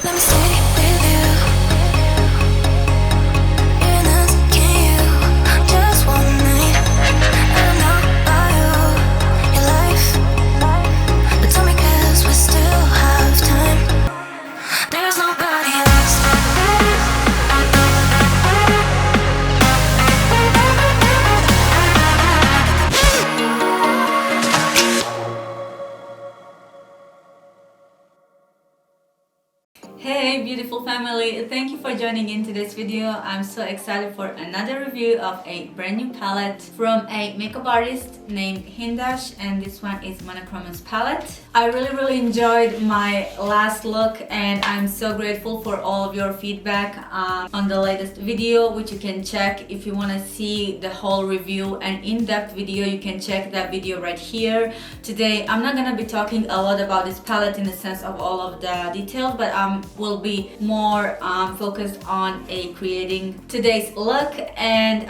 Let me stay with you. In us, can you? Just one night. I know about your life. But tell me 'cause we still have time. There's nobody else. Hey beautiful family, thank you for joining into this video. I'm so excited for another review of a brand new palette from a makeup artist named Hindash, and this one is Monochromance palette. I really enjoyed my last look, and I'm so grateful for all of your feedback on the latest video, which you can check if you want to see the whole review and in-depth video. You can check that video right here. Today I'm not gonna be talking a lot about this palette in the sense of all of the details, but will be more focused on creating today's look, and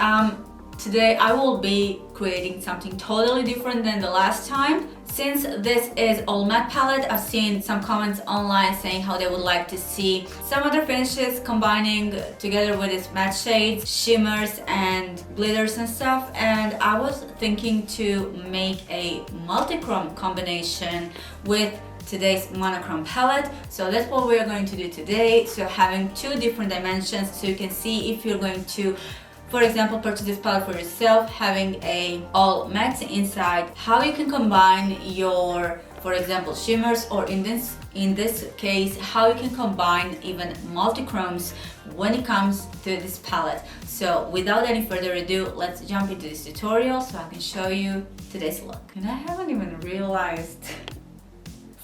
today I will be creating something totally different than the last time. Since this is all matte palette, I've seen some comments online saying how they would like to see some other finishes combining together with its matte shades, shimmers and glitters and stuff, and I was thinking to make a multi-chrome combination with today's monochrome palette. So that's what we're going to do today. So having two different dimensions, so you can see if you're going to, for example, purchase this palette for yourself, having a all matte inside, how you can combine your, for example, shimmers, or in this case, how you can combine even multichromes when it comes to this palette. So without any further ado, let's jump into this tutorial so I can show you today's look. And I haven't even realized.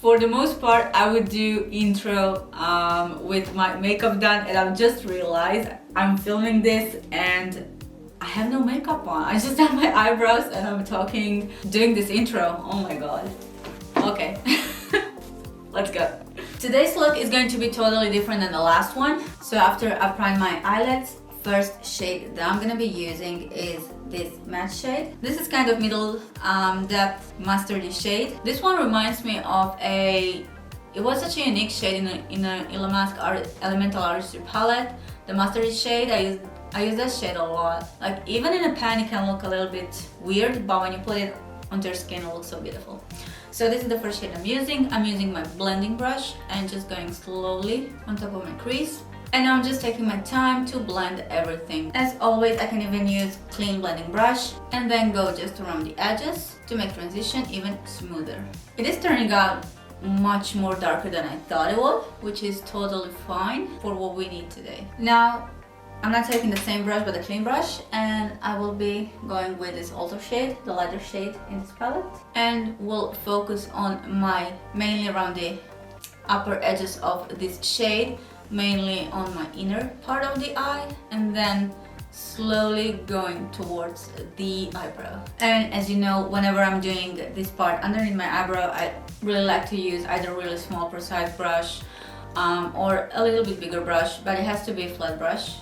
For the most part, I would do intro with my makeup done, and I've just realized I'm filming this and I have no makeup on. I just have my eyebrows and I'm doing this intro. Oh my god. Okay, let's go. Today's look is going to be totally different than the last one. So after applying my eyelids, first shade that I'm gonna be using is this matte shade. This is kind of middle depth mustardy shade. This one reminds me of it was such a unique shade in a Ilamask Elemental Artistry palette. The mustardy shade, I use that shade a lot. Like even in a pan it can look a little bit weird, but when you put it onto your skin it looks so beautiful. So this is the first shade I'm using. I'm using my blending brush and just going slowly on top of my crease. And I'm just taking my time to blend everything. As always, I can even use clean blending brush and then go just around the edges to make transition even smoother. It is turning out much more darker than I thought it would, which is totally fine for what we need today. Now, I'm not taking the same brush but a clean brush, and I will be going with this alter shade, the lighter shade in this palette, and we'll focus on mainly around the upper edges of this shade, mainly on my inner part of the eye, and then slowly going towards the eyebrow. And as you know, whenever I'm doing this part underneath my eyebrow, I really like to use either a really small precise brush or a little bit bigger brush, but it has to be a flat brush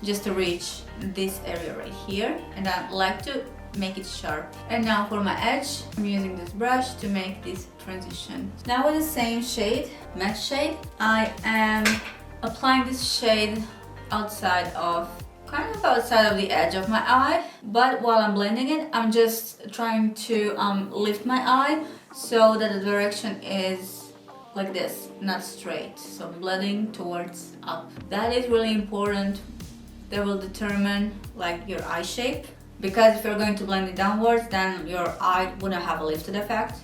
just to reach this area right here, and I like to make it sharp. And now for my edge, I'm using this brush to make this transition. Now with the same shade, matte shade, I am applying this shade outside of the edge of my eye, but while I'm blending it, I'm just trying to lift my eye so that the direction is like this, not straight. So blending towards up. That is really important. That will determine like your eye shape, because if you're going to blend it downwards, then your eye wouldn't have a lifted effect.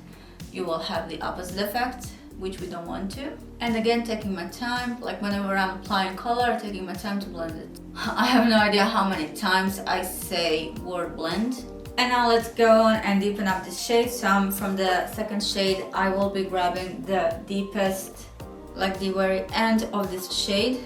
You will have the opposite effect, which we don't want to. And again, taking my time, like whenever I'm applying color, taking my time to blend it. I have no idea how many times I say word blend. And now let's go on and deepen up this shade. So from the second shade, I will be grabbing the deepest, like the very end of this shade,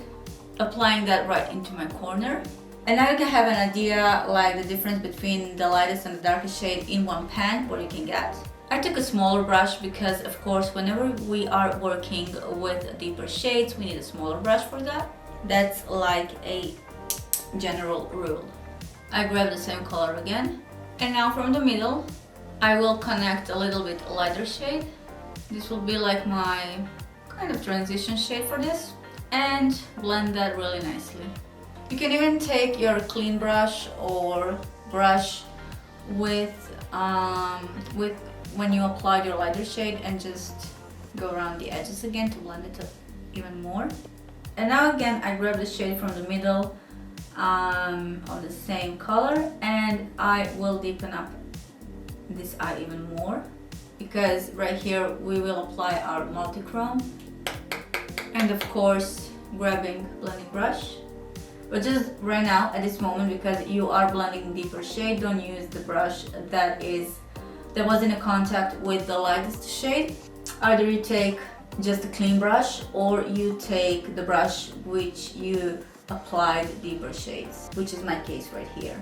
applying that right into my corner. And now you can have an idea like the difference between the lightest and the darkest shade in one pan, what you can get. I took a smaller brush because, of course, whenever we are working with deeper shades, we need a smaller brush for that. That's like a general rule. I grab the same color again. And now from the middle, I will connect a little bit lighter shade. This will be like my kind of transition shade for this. and blend that really nicely. You can even take your clean brush or brush with when you apply your lighter shade and just go around the edges again to blend it up even more. And now again I grab the shade from the middle of the same color, and I will deepen up this eye even more, because right here we will apply our multichrome, and of course grabbing blending brush. But just right now at this moment, because you are blending deeper shade, don't use the brush that was in a contact with the lightest shade. Either you take just a clean brush, or you take the brush which you applied deeper shades, which is my case right here.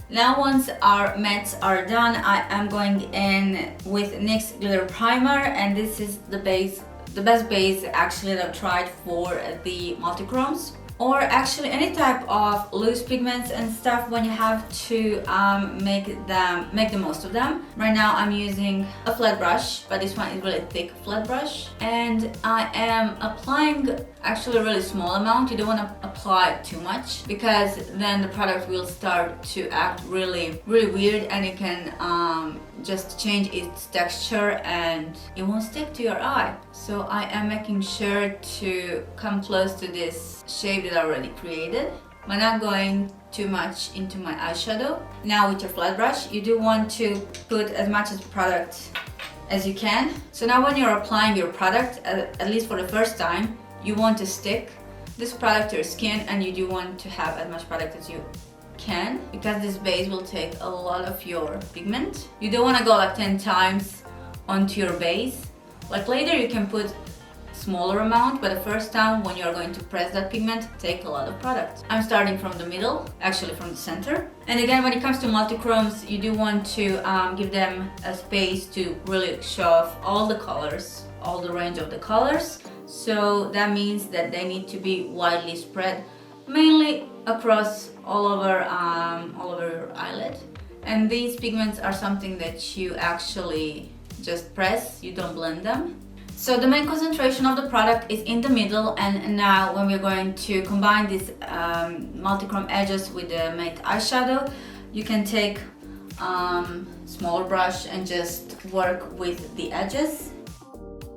Now once our mattes are done, I am going in with NYX glitter primer, and this is the best base actually that I've tried for the multichromes, or actually any type of loose pigments and stuff when you have to make the most of them. Right now I'm using a flat brush, but this one is really thick flat brush, and I am applying actually a really small amount. You don't want to apply too much, because then the product will start to act really weird, and it can just change its texture and it won't stick to your eye. So I am making sure to come close to this shape that I already created. I'm not going too much into my eyeshadow. Now with your flat brush, you do want to put as much as product as you can. So now when you're applying your product, at least for the first time, you want to stick this product to your skin, and you do want to have as much product as you can, because this base will take a lot of your pigment. You don't want to go like 10 times onto your base. Like later you can put smaller amount, but the first time when you're going to press that pigment, take a lot of product. I'm starting from the middle, actually from the center. And again, when it comes to multichromes, you do want to give them a space to really show off all the colors, all the range of the colors. So that means that they need to be widely spread, mainly across all over your eyelid. And these pigments are something that you actually just press, you don't blend them. So the main concentration of the product is in the middle, and now when we're going to combine these multichrome edges with the matte eyeshadow, you can take smaller brush and just work with the edges.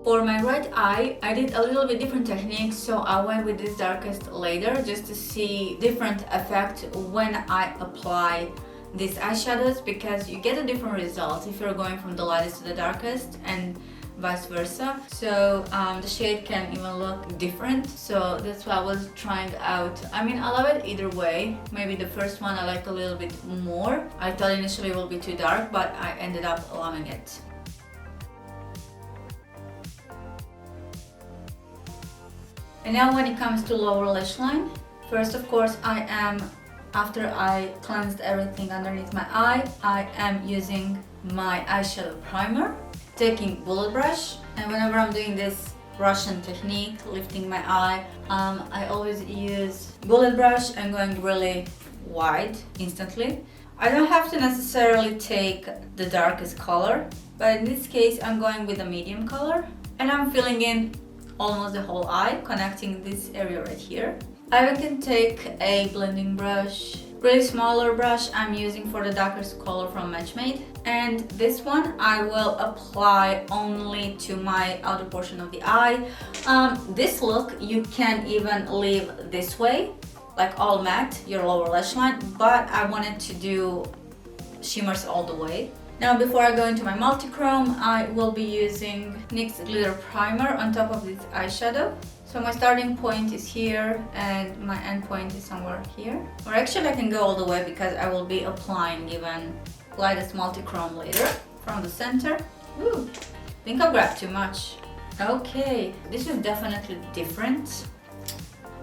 For my right eye, I did a little bit different technique, so I went with this darkest later just to see different effect when I apply these eyeshadows, because you get a different result if you're going from the lightest to the darkest and vice versa. So the shade can even look different, so that's why I was trying out. I mean, I love it either way. Maybe the first one I liked a little bit more. I thought initially it would be too dark, but I ended up loving it. And now when it comes to lower lash line, first of course after I cleansed everything underneath my eye, I am using my eyeshadow primer, taking bullet brush, and whenever I'm doing this Russian technique, lifting my eye, I always use bullet brush and going really wide instantly. I don't have to necessarily take the darkest color, but in this case I'm going with a medium color, and I'm filling in almost the whole eye, connecting this area right here. I can take a blending brush, really smaller brush I'm using for the darkest color from Matchmade, and this one I will apply only to my outer portion of the eye. This look you can even leave this way, like all matte, your lower lash line, but I wanted to do shimmers all the way. Now before I go into my multichrome, I will be using NYX glitter primer on top of this eyeshadow. So my starting point is here and my end point is somewhere here. Or actually I can go all the way, because I will be applying even lightest multichrome later from the center. Ooh, I think I grabbed too much. Okay, this is definitely different.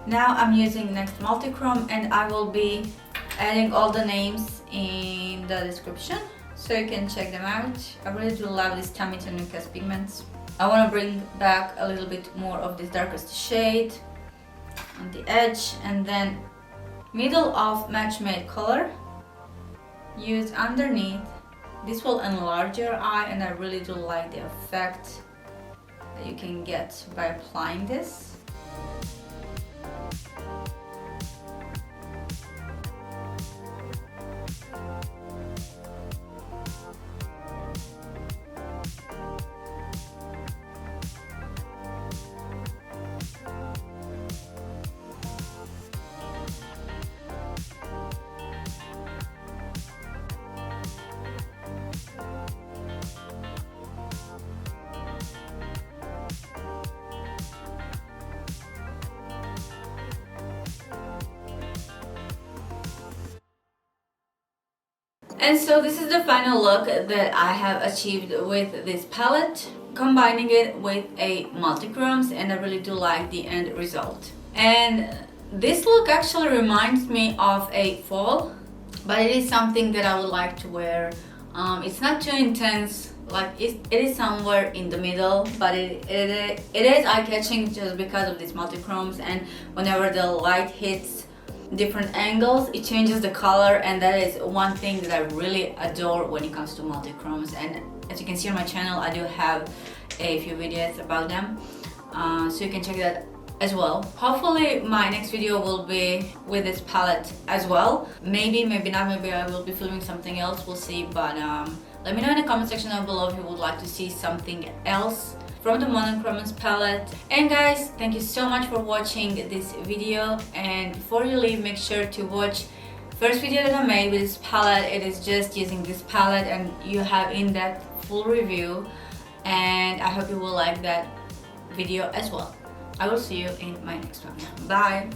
Now I'm using NYX multichrome, and I will be adding all the names in the description, so you can check them out. I really do love these Tammy Tenukas pigments. I want to bring back a little bit more of this darkest shade on the edge, and then middle of Matchmade color, use underneath. This will enlarge your eye, and I really do like the effect that you can get by applying this. And so this is the final look that I have achieved with this palette, combining it with a multichromes, and I really do like the end result. And this look actually reminds me of a fall, but it is something that I would like to wear. It's not too intense, like it is somewhere in the middle, but it is eye-catching just because of these multichromes, and whenever the light hits different angles, it changes the color, and that is one thing that I really adore when it comes to multichromes. And as you can see on my channel, I do have a few videos about them, so you can check that as well. Hopefully my next video will be with this palette as well. Maybe not, maybe I will be filming something else, we'll see. But let me know in the comment section down below if you would like to see something else from the Monochromance palette. And guys, thank you so much for watching this video, and before you leave, make sure to watch first video that I made with this palette. It is just using this palette, and you have in-depth full review, and I hope you will like that video as well. I will see you in my next one. Bye!